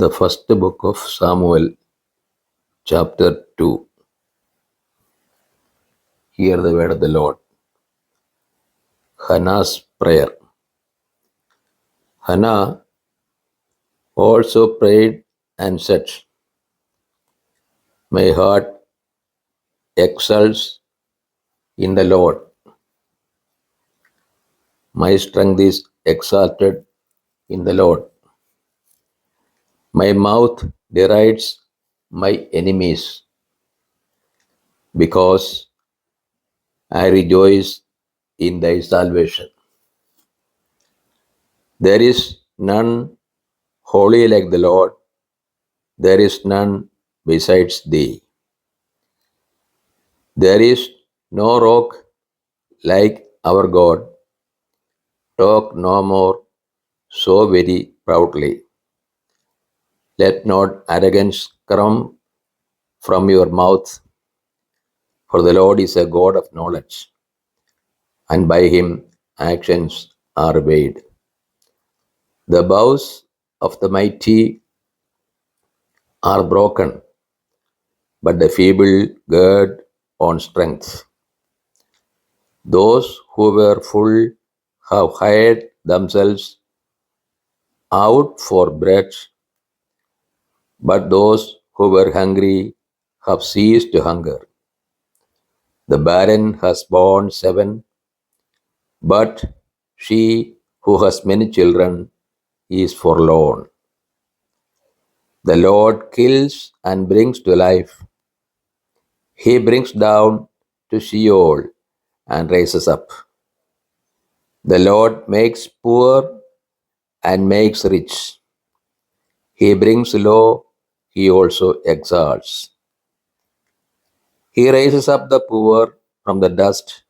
The first book of Samuel, chapter 2. Hear the word of the Lord. Hannah's prayer. Hannah also prayed and said, "My heart exults in the Lord. My strength is exalted in the Lord. My mouth derides my enemies because I rejoice in thy salvation. There is none holy like the Lord. There is none besides thee. There is no rock like our God. Talk no more so very proudly. Let not arrogance come from your mouth, for the Lord is a God of knowledge, and by him actions are weighed. The bows of the mighty are broken, but the feeble gird on strength. Those who were full have hired themselves out for bread, but those who were hungry have ceased to hunger. The barren has borne 7, but she who has many children is forlorn. The Lord kills and brings to life. He brings down to Sheol and raises up. The Lord makes poor and makes rich. He brings low, he also exalts. He raises up the poor from the dust.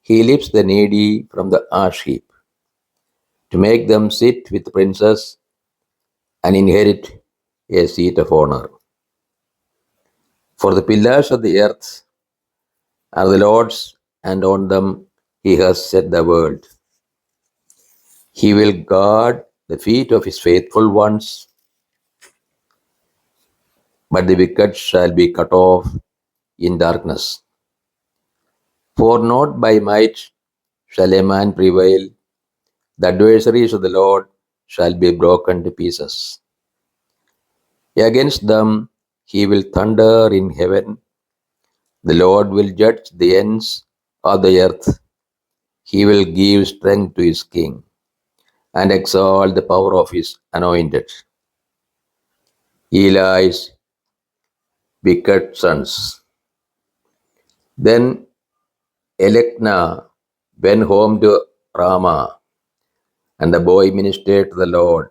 He lifts the needy from the ash heap, to make them sit with princes and inherit a seat of honor. For the pillars of the earth are the Lord's, and on them he has set the world. He will guard the feet of his faithful ones, but the wicked shall be cut off in darkness. For not by might shall a man prevail. The adversaries of the Lord shall be broken to pieces. Against them he will thunder in heaven. The Lord will judge the ends of the earth. He will give strength to his king and exalt the power of his anointed. Eli's wicked sons. Then Elkanah went home to Ramah, and the boy ministered to the Lord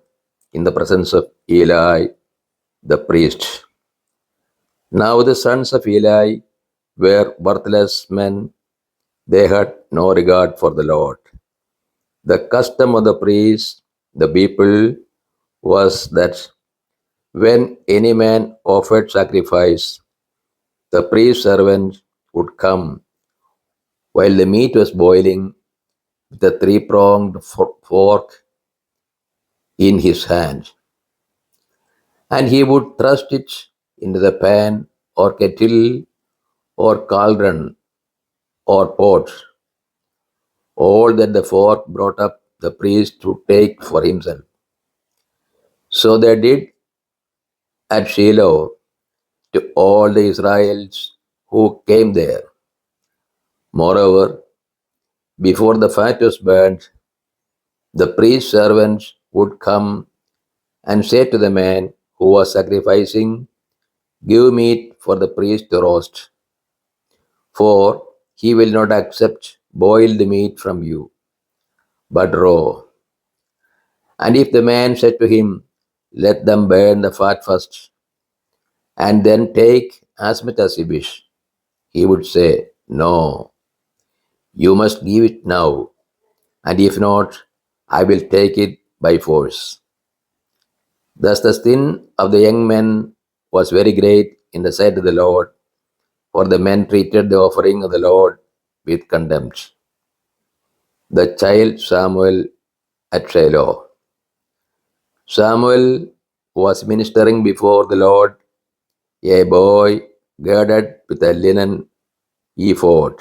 in the presence of Eli the priest. Now the sons of Eli were worthless men. They had no regard for the Lord. The custom of the priests, the people, was that when any man offered sacrifice, the priest servant would come while the meat was boiling with a 3-pronged fork in his hand, and he would thrust it into the pan or kettle or cauldron or pot. All that the fork brought up, the priest would take for himself. So they did at Shiloh to all the Israelites who came there. Moreover, before the fat was burnt, the priest's servants would come and say to the man who was sacrificing, "Give meat for the priest to roast, for he will not accept boiled meat from you, but raw." And if the man said to him, "Let them burn the fat first, and then take as much as you wish," he would say, "No, you must give it now, and if not, I will take it by force." Thus the sin of the young men was very great in the sight of the Lord, for the men treated the offering of the Lord with contempt. The child Samuel at Shiloh. Samuel was ministering before the Lord, a boy girded with a linen ephod,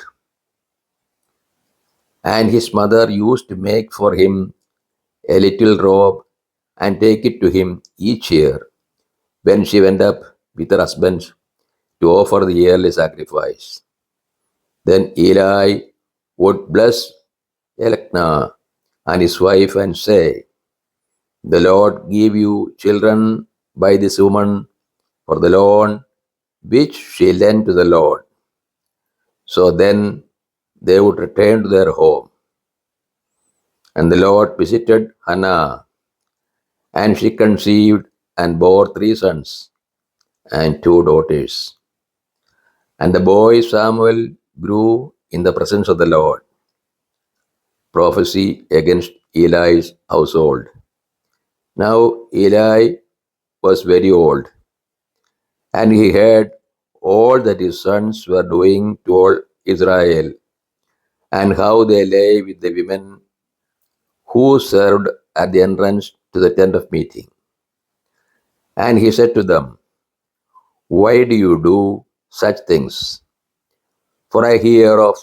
and his mother used to make for him a little robe and take it to him each year when she went up with her husband to offer the yearly sacrifice. Then Eli would bless Elkanah and his wife and say, "The Lord give you children by this woman for the loan which she lent to the Lord." So then they would return to their home. And the Lord visited Hannah, and she conceived and bore 3 sons and 2 daughters. And the boy Samuel grew in the presence of the Lord. Prophecy against Eli's household. Now Eli was very old, and he heard all that his sons were doing to all Israel, and how they lay with the women who served at the entrance to the tent of meeting. And he said to them, "Why do you do such things? For I hear of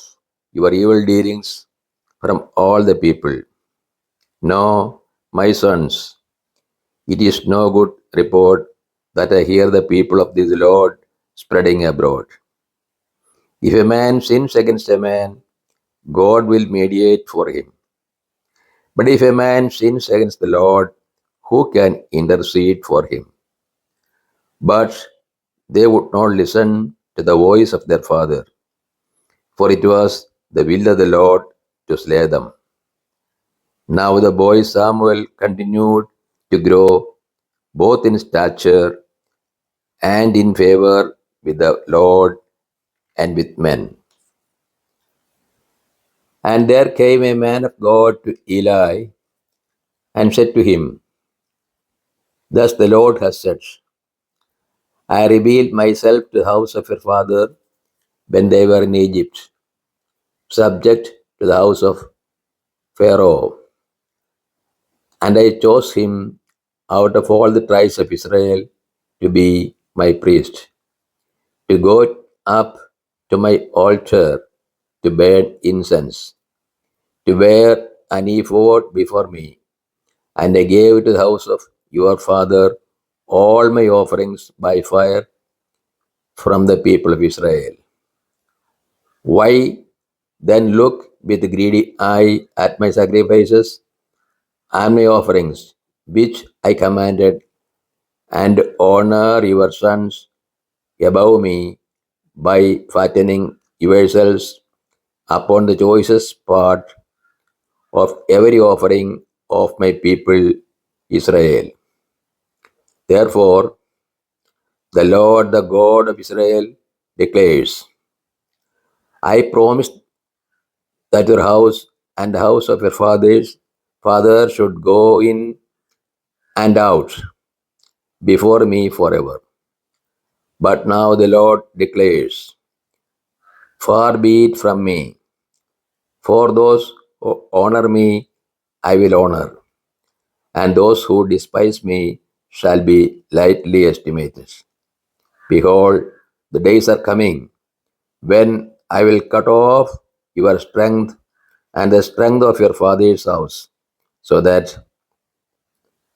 your evil dealings from all the people. No, my sons, it is no good report that I hear the people of this Lord spreading abroad. If a man sins against a man, God will mediate for him. But if a man sins against the Lord, who can intercede for him?" But they would not listen to the voice of their father, for it was the will of the Lord to slay them. Now the boy Samuel continued to grow both in stature and in favor with the Lord and with men. And there came a man of God to Eli and said to him, "Thus the Lord has said, I revealed myself to the house of your father when they were in Egypt, subject to the house of Pharaoh. And I chose him out of all the tribes of Israel to be my priest, to go up to my altar to burn incense, to wear an ephod before me. And I gave to the house of your father all my offerings by fire from the people of Israel. Why then look with greedy eye at my sacrifices and my offerings, which I commanded, and honor your sons above me by fattening yourselves upon the choicest part of every offering of my people Israel? Therefore, the Lord, the God of Israel, declares, I promised that your house and the house of your father should go in and out before me forever. But now the Lord declares, far be it from me, for those who honor me I will honor, and those who despise me shall be lightly estimated. Behold, the days are coming when I will cut off your strength and the strength of your father's house, so that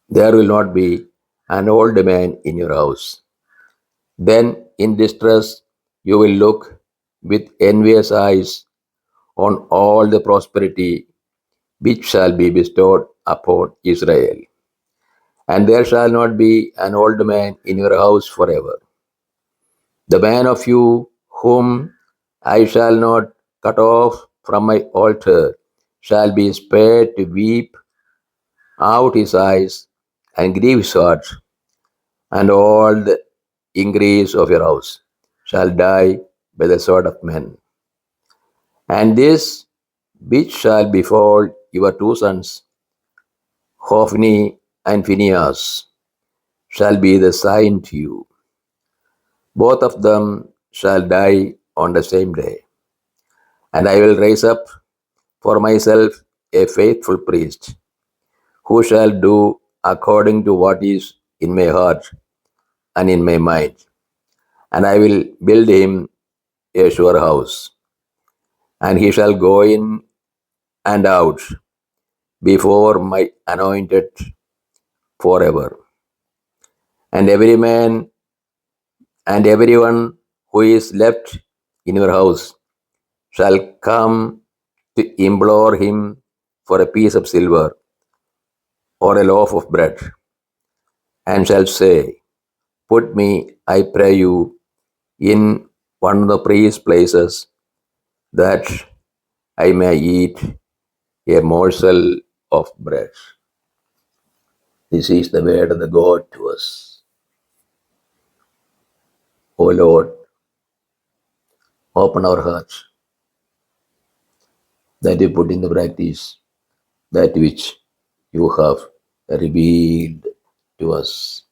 there will not be an old man in your house. Then in distress you will look with envious eyes on all the prosperity which shall be bestowed upon Israel. And there shall not be an old man in your house forever. The man of you whom I shall not cut off from my altar shall be spared to weep out his eyes and grieve his heart, and all the increase of your house shall die by the sword of men. And this which shall befall your 2 sons, Hophni and Phinehas, shall be the sign to you. Both of them shall die on the same day. And I will raise up for myself a faithful priest, who shall do according to what is in my heart and in my mind, and I will build him a sure house, and he shall go in and out before my anointed forever. And every man and everyone who is left in your house shall come to implore him for a piece of silver or a loaf of bread, and shall say, put me, I pray you, in one of the priest's places, that I may eat a morsel of bread. This is the word of the God to us. O Lord, open our hearts that we put into practice that which you have revealed to us.